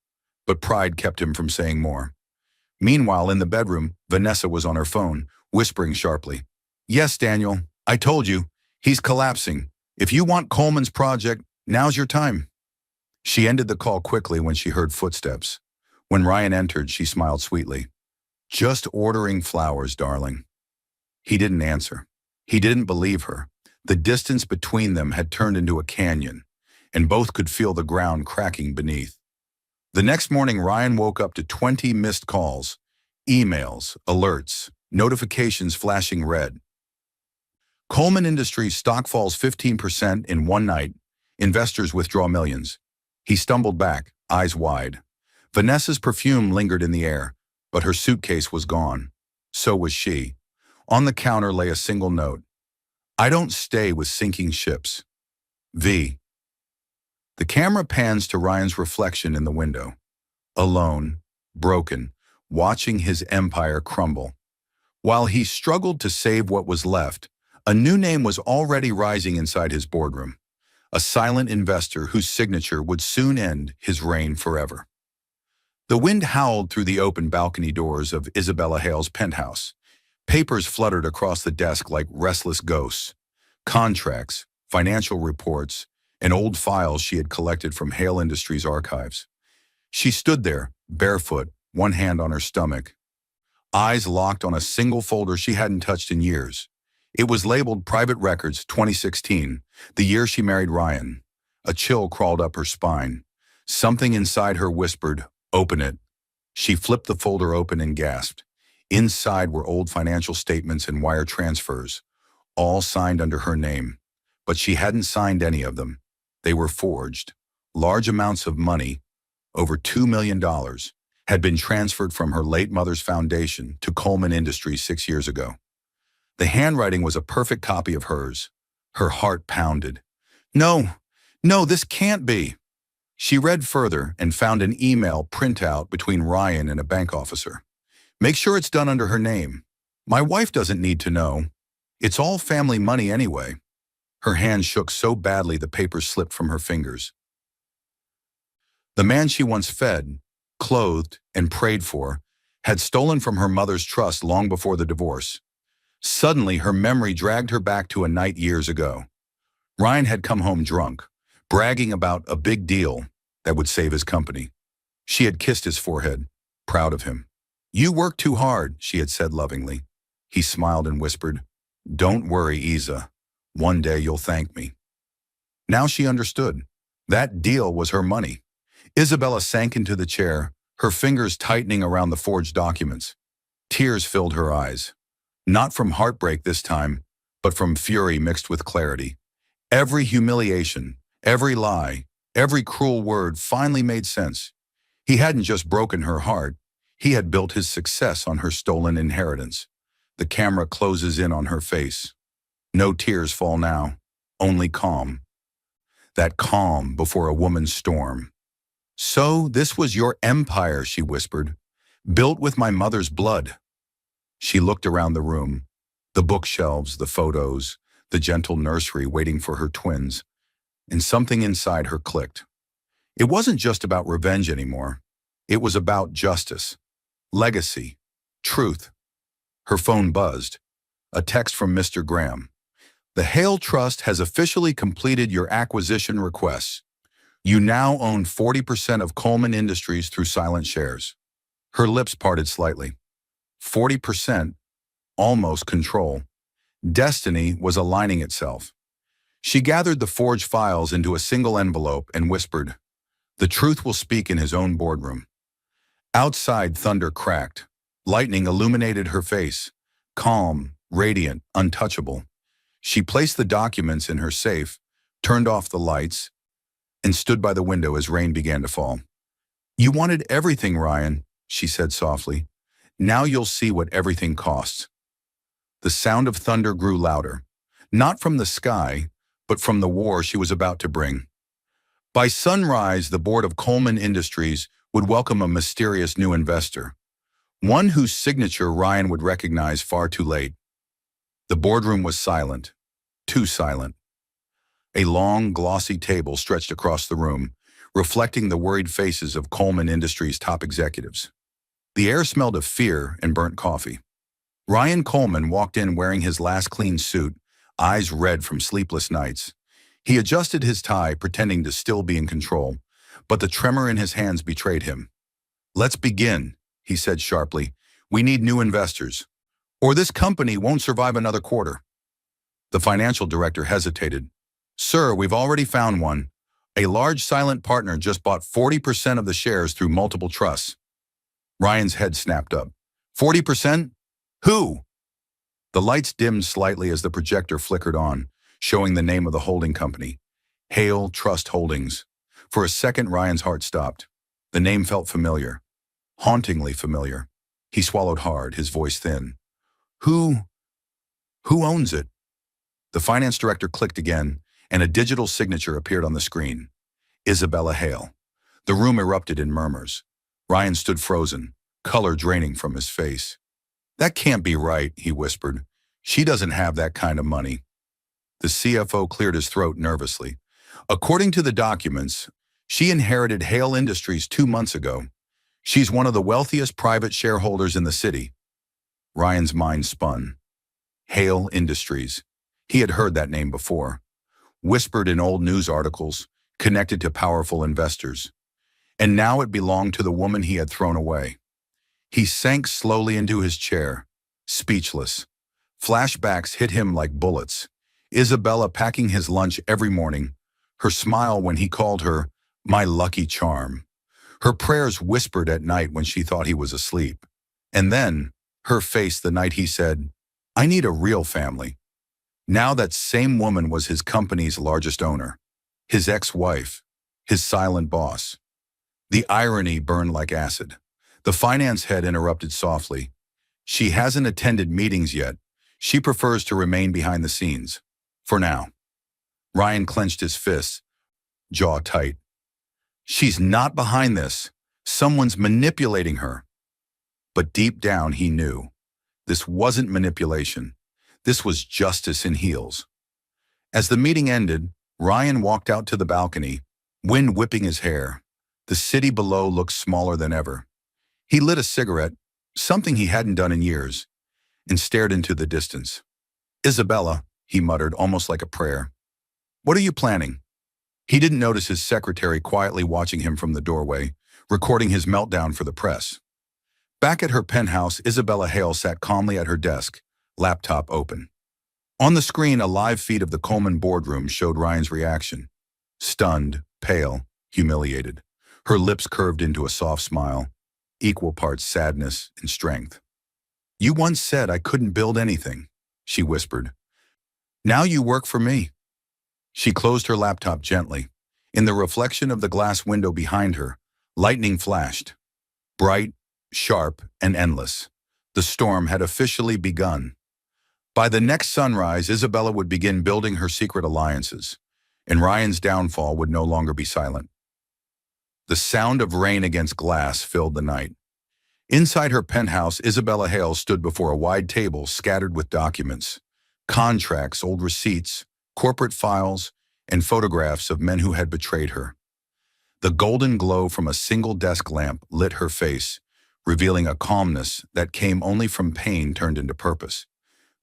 But pride kept him from saying more. Meanwhile, in the bedroom, Vanessa was on her phone, whispering sharply. "Yes, Daniel, I told you. He's collapsing. If you want Coleman's project, now's your time." She ended the call quickly when she heard footsteps. When Ryan entered, she smiled sweetly. "Just ordering flowers, darling." He didn't answer. He didn't believe her. The distance between them had turned into a canyon, and both could feel the ground cracking beneath. The next morning, Ryan woke up to 20 missed calls, emails, alerts, notifications flashing red. Coleman Industries stock falls 15% in one night. Investors withdraw millions. He stumbled back, eyes wide. Vanessa's perfume lingered in the air, but her suitcase was gone. So was she. On the counter lay a single note. "I don't stay with sinking ships. V." The camera pans to Ryan's reflection in the window. Alone, broken, watching his empire crumble. While he struggled to save what was left, a new name was already rising inside his boardroom. A silent investor whose signature would soon end his reign forever. The wind howled through the open balcony doors of Isabella Hale's penthouse. Papers fluttered across the desk like restless ghosts. Contracts, financial reports, and old files she had collected from Hale Industries archives. She stood there, barefoot, one hand on her stomach, eyes locked on a single folder she hadn't touched in years. It was labeled Private Records 2016, the year she married Ryan. A chill crawled up her spine. Something inside her whispered, "Open it." She flipped the folder open and gasped. Inside were old financial statements and wire transfers, all signed under her name. But she hadn't signed any of them. They were forged. Large amounts of money, over $2 million, had been transferred from her late mother's foundation to Coleman Industries 6 years ago. The handwriting was a perfect copy of hers. Her heart pounded. No, this can't be." She read further and found an email printout between Ryan and a bank officer. "Make sure it's done under her name. My wife doesn't need to know. It's all family money anyway." Her hand shook so badly the paper slipped from her fingers. The man she once fed, clothed, and prayed for had stolen from her mother's trust long before the divorce. Suddenly, her memory dragged her back to a night years ago. Ryan had come home drunk, bragging about a big deal that would save his company. She had kissed his forehead, proud of him. "You work too hard," she had said lovingly. He smiled and whispered, "Don't worry, Isa. One day you'll thank me." Now she understood. That deal was her money. Isabella sank into the chair, her fingers tightening around the forged documents. Tears filled her eyes. Not from heartbreak this time, but from fury mixed with clarity. Every humiliation, every lie, every cruel word finally made sense. He hadn't just broken her heart, he had built his success on her stolen inheritance. The camera closes in on her face. No tears fall now, only calm. That calm before a woman's storm. "So this was your empire," she whispered, "built with my mother's blood." She looked around the room, the bookshelves, the photos, the gentle nursery waiting for her twins, and something inside her clicked. It wasn't just about revenge anymore. It was about justice, legacy, truth. Her phone buzzed. A text from Mr. Graham. "The Hale Trust has officially completed your acquisition requests. You now own 40% of Coleman Industries through silent shares." Her lips parted slightly. 40%, almost control. Destiny was aligning itself. She gathered the forged files into a single envelope and whispered, "The truth will speak in his own boardroom." Outside, thunder cracked. Lightning illuminated her face, calm, radiant, untouchable. She placed the documents in her safe, turned off the lights, and stood by the window as rain began to fall. "You wanted everything, Ryan," she said softly. "Now you'll see what everything costs." The sound of thunder grew louder, not from the sky, but from the war she was about to bring. By sunrise, the board of Coleman Industries would welcome a mysterious new investor, one whose signature Ryan would recognize far too late. The boardroom was silent, too silent. A long, glossy table stretched across the room, reflecting the worried faces of Coleman Industries' top executives. The air smelled of fear and burnt coffee. Ryan Coleman walked in wearing his last clean suit, eyes red from sleepless nights. He adjusted his tie, pretending to still be in control, but the tremor in his hands betrayed him. "Let's begin," he said sharply. "We need new investors, or this company won't survive another quarter." The financial director hesitated. "Sir, we've already found one. A large silent partner just bought 40% of the shares through multiple trusts." Ryan's head snapped up. 40%? Who? The lights dimmed slightly as the projector flickered on, showing the name of the holding company, Hale Trust Holdings. For a second, Ryan's heart stopped. The name felt familiar, hauntingly familiar. He swallowed hard, his voice thin. Who owns it?" The finance director clicked again, and a digital signature appeared on the screen. Isabella Hale. The room erupted in murmurs. Ryan stood frozen, color draining from his face. "That can't be right," he whispered. "She doesn't have that kind of money." The CFO cleared his throat nervously. "According to the documents, she inherited Hale Industries 2 months ago. She's one of the wealthiest private shareholders in the city." Ryan's mind spun. Hale Industries. He had heard that name before. Whispered in old news articles, connected to powerful investors. And now it belonged to the woman he had thrown away. He sank slowly into his chair, speechless. Flashbacks hit him like bullets. Isabella packing his lunch every morning, her smile when he called her "my lucky charm," her prayers whispered at night when she thought he was asleep, and then her face the night he said, "I need a real family." Now that same woman was his company's largest owner, his ex-wife, his silent boss. The irony burned like acid. The finance head interrupted softly. "She hasn't attended meetings yet. She prefers to remain behind the scenes. For now." Ryan clenched his fists, jaw tight. "She's not behind this. Someone's manipulating her." But deep down he knew. This wasn't manipulation. This was justice in heels. As the meeting ended, Ryan walked out to the balcony, wind whipping his hair. The city below looked smaller than ever. He lit a cigarette, something he hadn't done in years. and stared into the distance. "Isabella," he muttered, almost like a prayer. "What are you planning?" He didn't notice his secretary quietly watching him from the doorway, recording his meltdown for the press. Back at her penthouse, Isabella Hale sat calmly at her desk, laptop open. On the screen, a live feed of the Coleman boardroom showed Ryan's reaction. Stunned, pale, humiliated. Her lips curved into a soft smile, equal parts sadness and strength. "You once said I couldn't build anything," she whispered. "Now you work for me." She closed her laptop gently. In the reflection of the glass window behind her, lightning flashed. Bright, sharp, and endless. The storm had officially begun. By the next sunrise, Isabella would begin building her secret alliances, and Ryan's downfall would no longer be silent. The sound of rain against glass filled the night. Inside her penthouse, Isabella Hale stood before a wide table scattered with documents, contracts, old receipts, corporate files, and photographs of men who had betrayed her. The golden glow from a single desk lamp lit her face, revealing a calmness that came only from pain turned into purpose.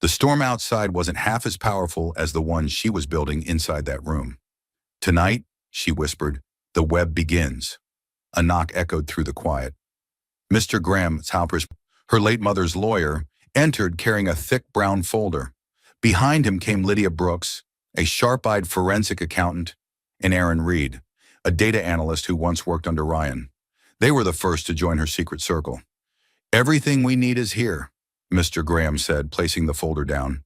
The storm outside wasn't half as powerful as the one she was building inside that room. "Tonight," she whispered, "the web begins." A knock echoed through the quiet. Mr. Graham Halpers, her late mother's lawyer, entered carrying a thick brown folder. Behind him came Lydia Brooks, a sharp-eyed forensic accountant, and Aaron Reed, a data analyst who once worked under Ryan. They were the first to join her secret circle. "Everything we need is here," Mr. Graham said, placing the folder down.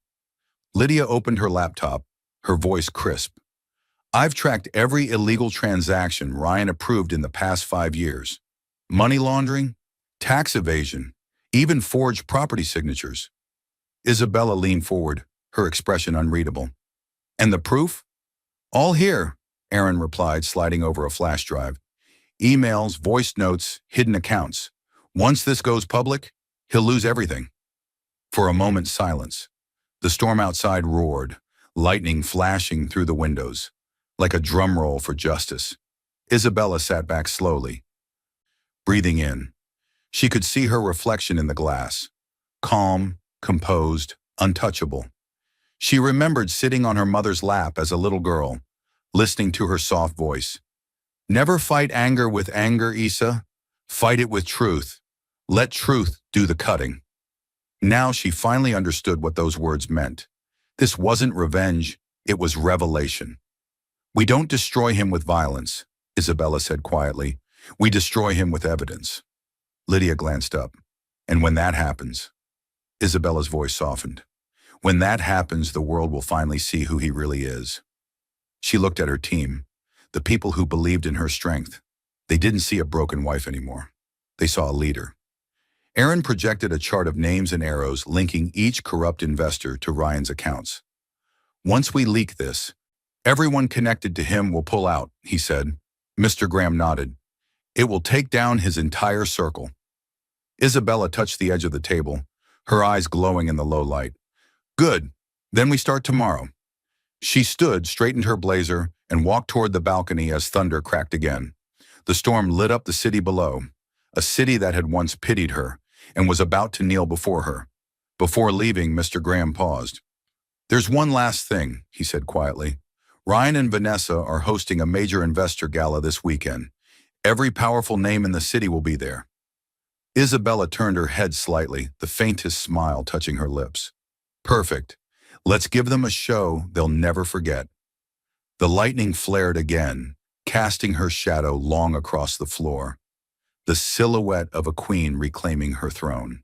Lydia opened her laptop, her voice crisp. "I've tracked every illegal transaction Ryan approved in the past 5 years. Money laundering, tax evasion, even forged property signatures." Isabella leaned forward, her expression unreadable. "And the proof?" "All here," Aaron replied, sliding over a flash drive. "Emails, voice notes, hidden accounts. Once this goes public, he'll lose everything." For a moment, silence. The storm outside roared, lightning flashing through the windows, like a drum roll for justice. Isabella sat back slowly, breathing in. She could see her reflection in the glass, calm, composed, untouchable. She remembered sitting on her mother's lap as a little girl, listening to her soft voice. "Never fight anger with anger, Isa. Fight it with truth. Let truth do the cutting." Now she finally understood what those words meant. This wasn't revenge, it was revelation. "We don't destroy him with violence," Isabella said quietly. "We destroy him with evidence." Lydia glanced up. "And when that happens," Isabella's voice softened, "when that happens, the world will finally see who he really is." She looked at her team, the people who believed in her strength. They didn't see a broken wife anymore. They saw a leader. Aaron projected a chart of names and arrows linking each corrupt investor to Ryan's accounts. "Once we leak this, everyone connected to him will pull out," he said. Mr. Graham nodded. "It will take down his entire circle." Isabella touched the edge of the table, her eyes glowing in the low light. "Good. Then we start tomorrow." She stood, straightened her blazer, and walked toward the balcony as thunder cracked again. The storm lit up the city below, a city that had once pitied her and was about to kneel before her. Before leaving, Mr. Graham paused. "There's one last thing," he said quietly. "Ryan and Vanessa are hosting a major investor gala this weekend. Every powerful name in the city will be there." Isabella turned her head slightly, the faintest smile touching her lips. "Perfect. Let's give them a show they'll never forget." The lightning flared again, casting her shadow long across the floor, the silhouette of a queen reclaiming her throne.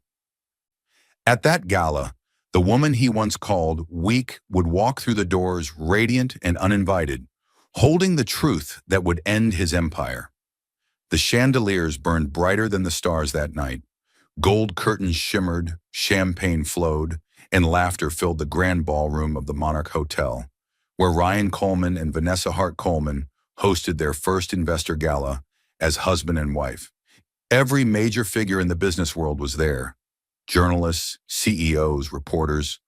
At that gala, the woman he once called weak would walk through the doors radiant and uninvited, holding the truth that would end his empire. The chandeliers burned brighter than the stars that night. Gold curtains shimmered, champagne flowed, and laughter filled the grand ballroom of the Monarch Hotel, where Ryan Coleman and Vanessa Hart Coleman hosted their first investor gala as husband and wife. Every major figure in the business world was there. Journalists, CEOs, reporters,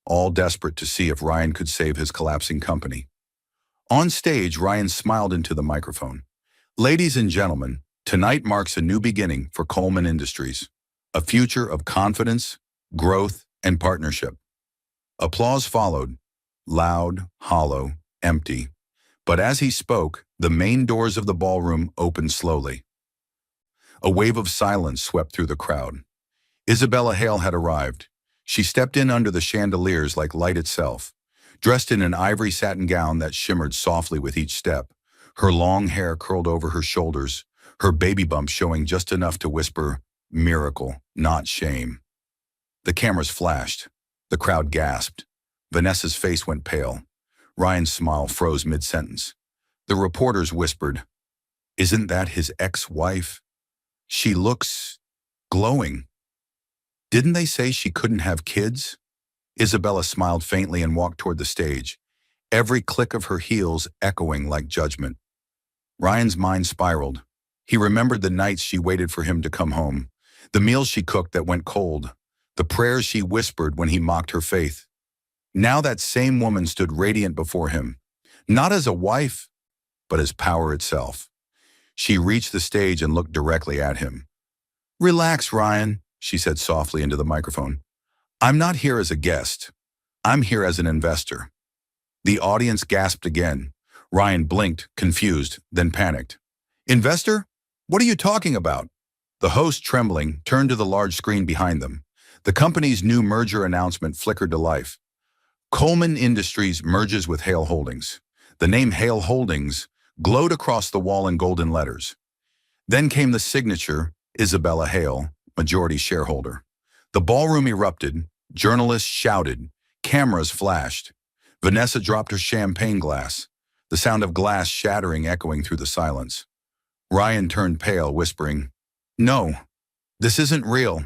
all desperate to see if Ryan could save his collapsing company. On stage, Ryan smiled into the microphone. "Ladies and gentlemen, tonight marks a new beginning for Coleman Industries, a future of confidence, growth, and partnership. Applause followed, loud, hollow, empty. But as he spoke, the main doors of the ballroom opened slowly. A wave of silence swept through the crowd. Isabella Hale had arrived. She stepped in under the chandeliers like light itself, dressed in an ivory satin gown that shimmered softly with each step, her long hair curled over her shoulders, her baby bump showing just enough to whisper, "Miracle, not shame." The cameras flashed. The crowd gasped. Vanessa's face went pale. Ryan's smile froze mid-sentence. The reporters whispered, "Isn't that his ex-wife? She looks glowing. Didn't they say she couldn't have kids?" Isabella smiled faintly and walked toward the stage, every click of her heels echoing like judgment. Ryan's mind spiraled. He remembered the nights she waited for him to come home, the meals she cooked that went cold, the prayers she whispered when he mocked her faith. Now that same woman stood radiant before him, not as a wife, but as power itself. She reached the stage and looked directly at him. "Relax, Ryan," she said softly into the microphone. "I'm not here as a guest. I'm here as an investor." The audience gasped again. Ryan blinked, confused, then panicked. "Investor? What are you talking about?" The host, trembling, turned to the large screen behind them. The company's new merger announcement flickered to life. Coleman Industries merges with Hale Holdings. The name Hale Holdings glowed across the wall in golden letters. Then came the signature, Isabella Hale, majority shareholder. The ballroom erupted, journalists shouted, cameras flashed. Vanessa dropped her champagne glass, the sound of glass shattering echoing through the silence. Ryan turned pale, whispering, "No, this isn't real."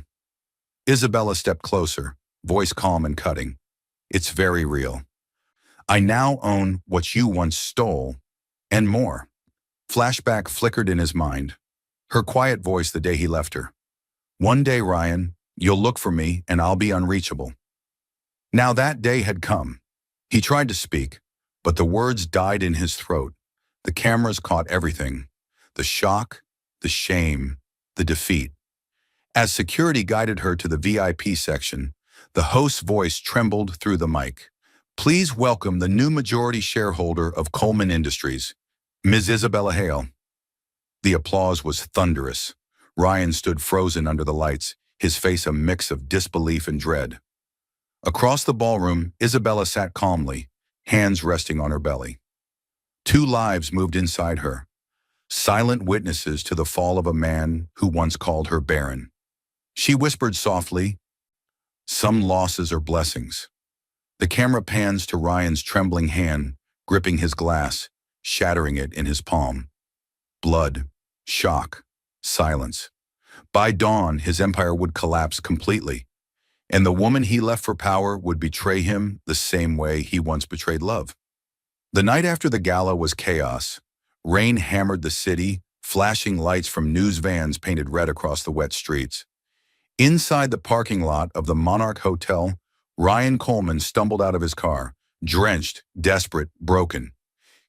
Isabella stepped closer, voice calm and cutting. "It's very real. I now own what you once stole, and more." Flashback flickered in his mind. Her quiet voice the day he left her. "One day, Ryan, you'll look for me and I'll be unreachable." Now that day had come. He tried to speak, but the words died in his throat. The cameras caught everything. The shock, the shame, the defeat. As security guided her to the VIP section, the host's voice trembled through the mic. "Please welcome the new majority shareholder of Coleman Industries, Ms. Isabella Hale." The applause was thunderous. Ryan stood frozen under the lights, his face a mix of disbelief and dread. Across the ballroom, Isabella sat calmly, hands resting on her belly. Two lives moved inside her, silent witnesses to the fall of a man who once called her barren. She whispered softly, "Some losses are blessings." The camera pans to Ryan's trembling hand, gripping his glass, shattering it in his palm. Blood, shock, silence. By dawn, his empire would collapse completely, and the woman he left for power would betray him the same way he once betrayed love. The night after the gala was chaos. Rain hammered the city, flashing lights from news vans painted red across the wet streets. Inside the parking lot of the Monarch Hotel, Ryan Coleman stumbled out of his car, drenched, desperate, broken.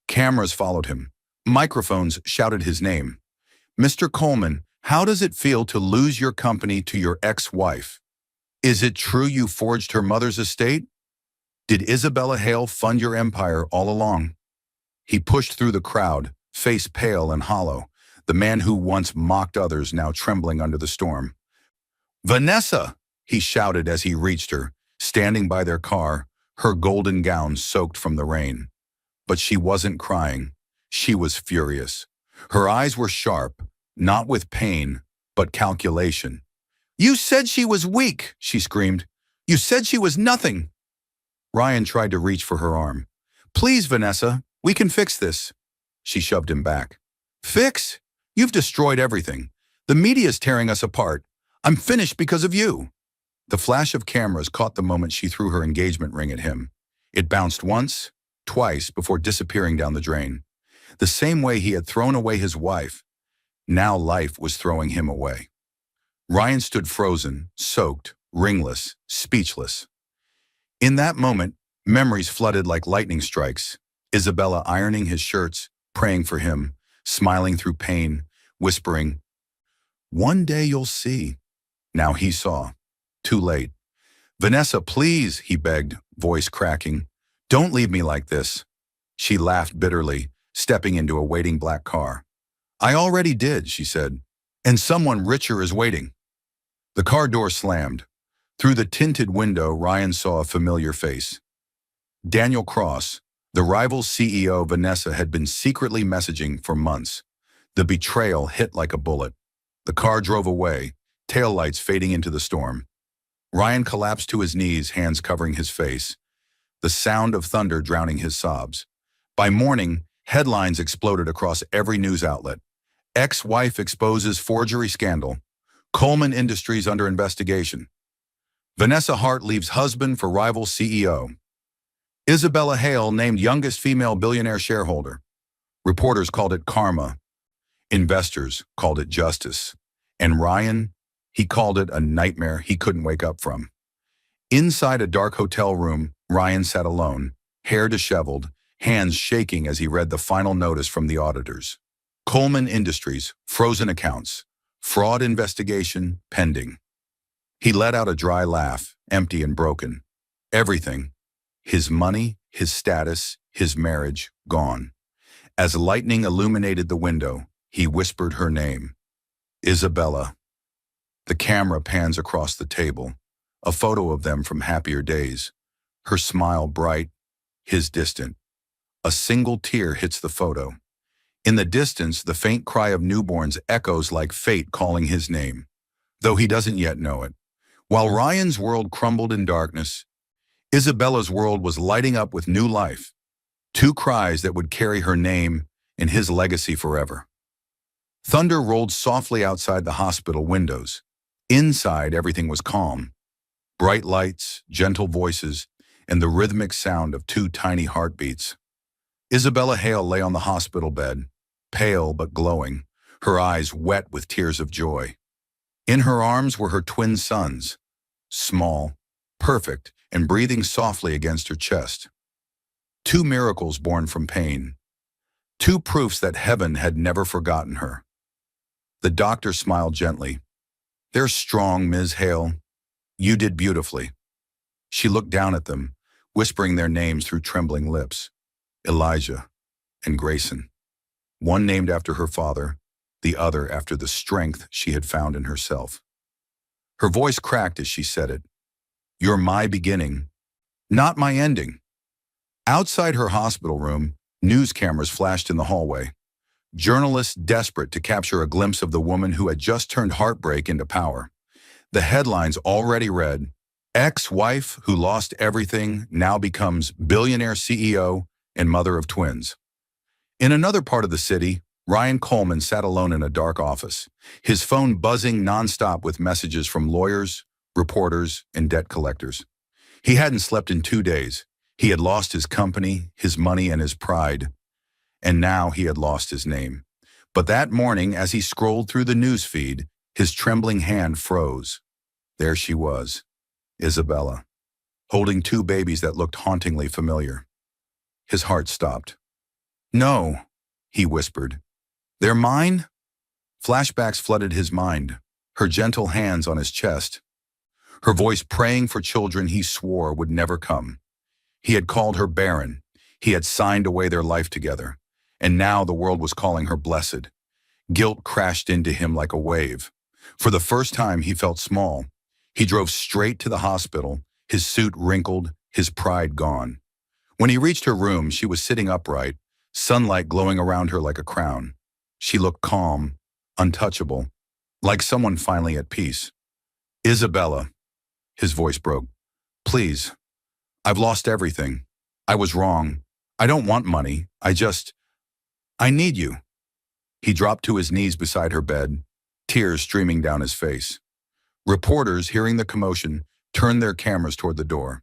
Cameras followed him. Microphones shouted his name. "Mr. Coleman, how does it feel to lose your company to your ex-wife? Is it true you forged her mother's estate? Did Isabella Hale fund your empire all along?" He pushed through the crowd, face pale and hollow, the man who once mocked others now trembling under the storm. "Vanessa!" he shouted as he reached her, standing by their car, her golden gown soaked from the rain. But she wasn't crying. She was furious. Her eyes were sharp, not with pain, but calculation. "You said she was weak," she screamed. "You said she was nothing." Ryan tried to reach for her arm. "Please, Vanessa, we can fix this." She shoved him back. "Fix? You've destroyed everything. The media's tearing us apart. I'm finished because of you." The flash of cameras caught the moment she threw her engagement ring at him. It bounced once, twice, before disappearing down the drain. The same way he had thrown away his wife, now life was throwing him away. Ryan stood frozen, soaked, ringless, speechless. In that moment, memories flooded like lightning strikes. Isabella ironing his shirts, praying for him, smiling through pain, whispering, "One day you'll see." Now he saw. Too late. Vanessa, please, he begged, voice cracking. Don't leave me like this. She laughed bitterly, stepping into a waiting black car. I already did, she said. And someone richer is waiting. The car door slammed. Through the tinted window, Ryan saw a familiar face. Daniel Cross, the rival CEO Vanessa had been secretly messaging for months. The betrayal hit like a bullet. The car drove away, taillights fading into the storm. Ryan collapsed to his knees, hands covering his face, the sound of thunder drowning his sobs. By morning, headlines exploded across every news outlet. Ex-wife exposes forgery scandal. Coleman Industries under investigation. Vanessa Hart leaves husband for rival CEO. Isabella Hale named youngest female billionaire shareholder. Reporters called it karma. Investors called it justice. And Ryan, he called it a nightmare he couldn't wake up from. Inside a dark hotel room, Ryan sat alone, hair disheveled, hands shaking as he read the final notice from the auditors. Coleman Industries, frozen accounts, fraud investigation pending. He let out a dry laugh, empty and broken. Everything, his money, his status, his marriage, gone. As lightning illuminated the window, he whispered her name. Isabella. The camera pans across the table, a photo of them from happier days. Her smile bright, his distant. A single tear hits the photo. In the distance, the faint cry of newborns echoes like fate calling his name, though he doesn't yet know it. While Ryan's world crumbled in darkness, Isabella's world was lighting up with new life. Two cries that would carry her name and his legacy forever. Thunder rolled softly outside the hospital windows. Inside, everything was calm. Bright lights, gentle voices, and the rhythmic sound of two tiny heartbeats. Isabella Hale lay on the hospital bed, pale but glowing, her eyes wet with tears of joy. In her arms were her twin sons, small, perfect, and breathing softly against her chest. Two miracles born from pain. Two proofs that heaven had never forgotten her. The doctor smiled gently. They're strong, Ms. Hale. You did beautifully. She looked down at them, whispering their names through trembling lips. Elijah and Grayson. One named after her father, the other after the strength she had found in herself. Her voice cracked as she said it. You're my beginning, not my ending. Outside her hospital room, news cameras flashed in the hallway. Journalists desperate to capture a glimpse of the woman who had just turned heartbreak into power. The headlines already read, ex-wife who lost everything now becomes billionaire CEO and mother of twins. In another part of the city, Ryan Coleman sat alone in a dark office, his phone buzzing nonstop with messages from lawyers, reporters, and debt collectors. He hadn't slept in 2 days. He had lost his company, his money, and his pride. And now he had lost his name. But that morning, as he scrolled through the news feed, his trembling hand froze. There she was, Isabella, holding two babies that looked hauntingly familiar. His heart stopped. No, he whispered. They're mine? Flashbacks flooded his mind, her gentle hands on his chest, her voice praying for children he swore would never come. He had called her barren. He had signed away their life together. And now the world was calling her blessed. Guilt crashed into him like a wave. For the first time, he felt small. He drove straight to the hospital, his suit wrinkled, his pride gone. When he reached her room, she was sitting upright, sunlight glowing around her like a crown. She looked calm, untouchable, like someone finally at peace. Isabella, his voice broke. Please, I've lost everything. I was wrong. I don't want money. I need you. He dropped to his knees beside her bed, tears streaming down his face. Reporters, hearing the commotion, turned their cameras toward the door.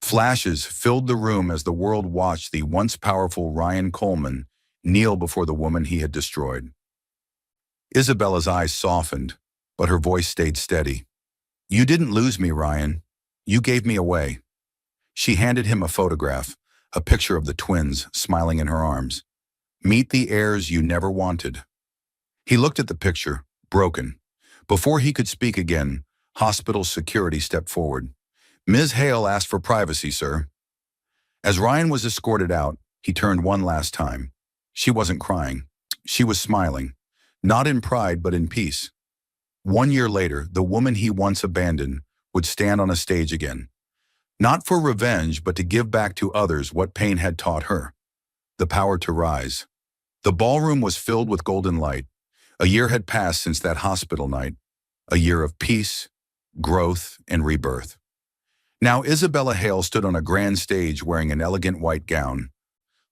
Flashes filled the room as the world watched the once powerful Ryan Coleman kneel before the woman he had destroyed. Isabella's eyes softened, but her voice stayed steady. You didn't lose me, Ryan. You gave me away. She handed him a photograph, a picture of the twins smiling in her arms. Meet the heirs you never wanted. He looked at the picture, broken. Before he could speak again, hospital security stepped forward. Ms. Hale asked for privacy, sir. As Ryan was escorted out, he turned one last time. She wasn't crying. She was smiling. Not in pride, but in peace. 1 year later, the woman he once abandoned would stand on a stage again. Not for revenge, but to give back to others what pain had taught her. The power to rise. The ballroom was filled with golden light. A year had passed since that hospital night. A year of peace, growth, and rebirth. Now Isabella Hale stood on a grand stage wearing an elegant white gown,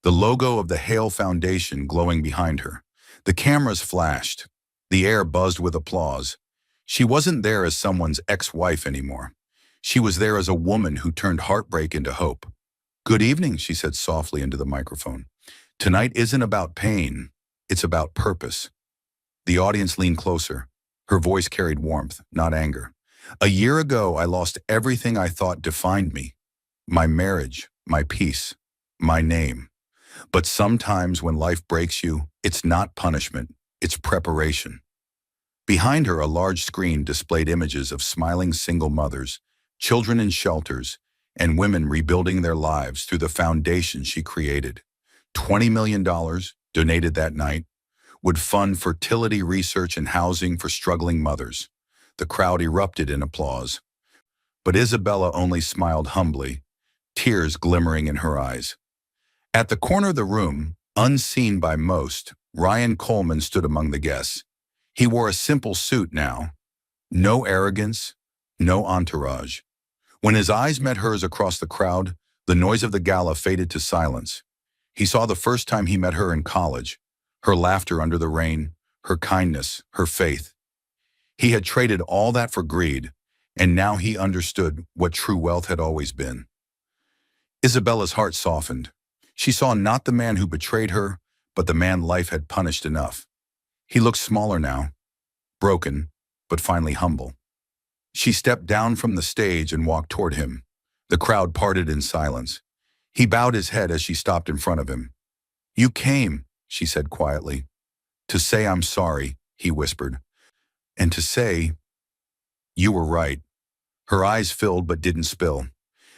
the logo of the Hale Foundation glowing behind her. The cameras flashed. The air buzzed with applause. She wasn't there as someone's ex-wife anymore. She was there as a woman who turned heartbreak into hope. "Good evening," she said softly into the microphone. "Tonight isn't about pain. It's about purpose." The audience leaned closer. Her voice carried warmth, not anger. "A year ago, I lost everything I thought defined me. My marriage, my peace, my name. But sometimes when life breaks you, it's not punishment, it's preparation." Behind her, a large screen displayed images of smiling single mothers, children in shelters, and women rebuilding their lives through the foundation she created. $20 million, donated that night, would fund fertility research and housing for struggling mothers. The crowd erupted in applause. But Isabella only smiled humbly, tears glimmering in her eyes. At the corner of the room, unseen by most, Ryan Coleman stood among the guests. He wore a simple suit now. No arrogance, no entourage. When his eyes met hers across the crowd, the noise of the gala faded to silence. He saw the first time he met her in college, her laughter under the rain, her kindness, her faith. He had traded all that for greed, and now he understood what true wealth had always been. Isabella's heart softened. She saw not the man who betrayed her, but the man life had punished enough. He looked smaller now, broken, but finally humble. She stepped down from the stage and walked toward him. The crowd parted in silence. He bowed his head as she stopped in front of him. "You came," she said quietly. "To say I'm sorry," he whispered. "And to say, you were right." Her eyes filled but didn't spill.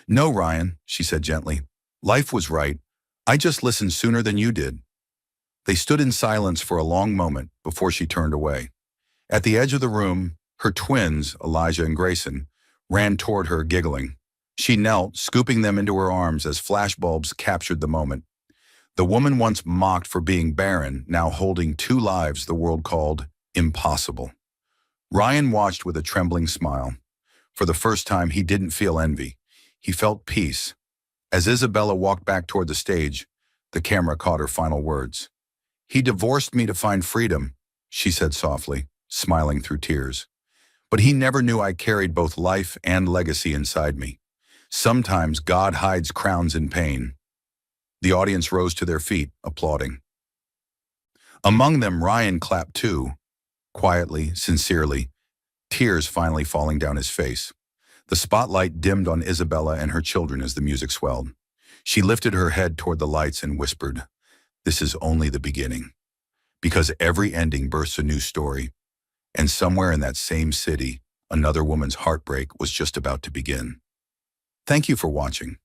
"No, Ryan," she said gently. "Life was right. I just listened sooner than you did." They stood in silence for a long moment before she turned away. At the edge of the room, her twins, Elijah and Grayson, ran toward her, giggling. She knelt, scooping them into her arms as flashbulbs captured the moment. The woman once mocked for being barren, now holding two lives the world called impossible. Ryan watched with a trembling smile. For the first time, he didn't feel envy. He felt peace. As Isabella walked back toward the stage, the camera caught her final words. "He divorced me to find freedom," she said softly, smiling through tears. "But he never knew I carried both life and legacy inside me. Sometimes God hides crowns in pain." The audience rose to their feet, applauding. Among them, Ryan clapped too, quietly, sincerely, tears finally falling down his face. The spotlight dimmed on Isabella and her children as the music swelled. She lifted her head toward the lights and whispered, "This is only the beginning." Because every ending births a new story, and somewhere in that same city, another woman's heartbreak was just about to begin. Thank you for watching.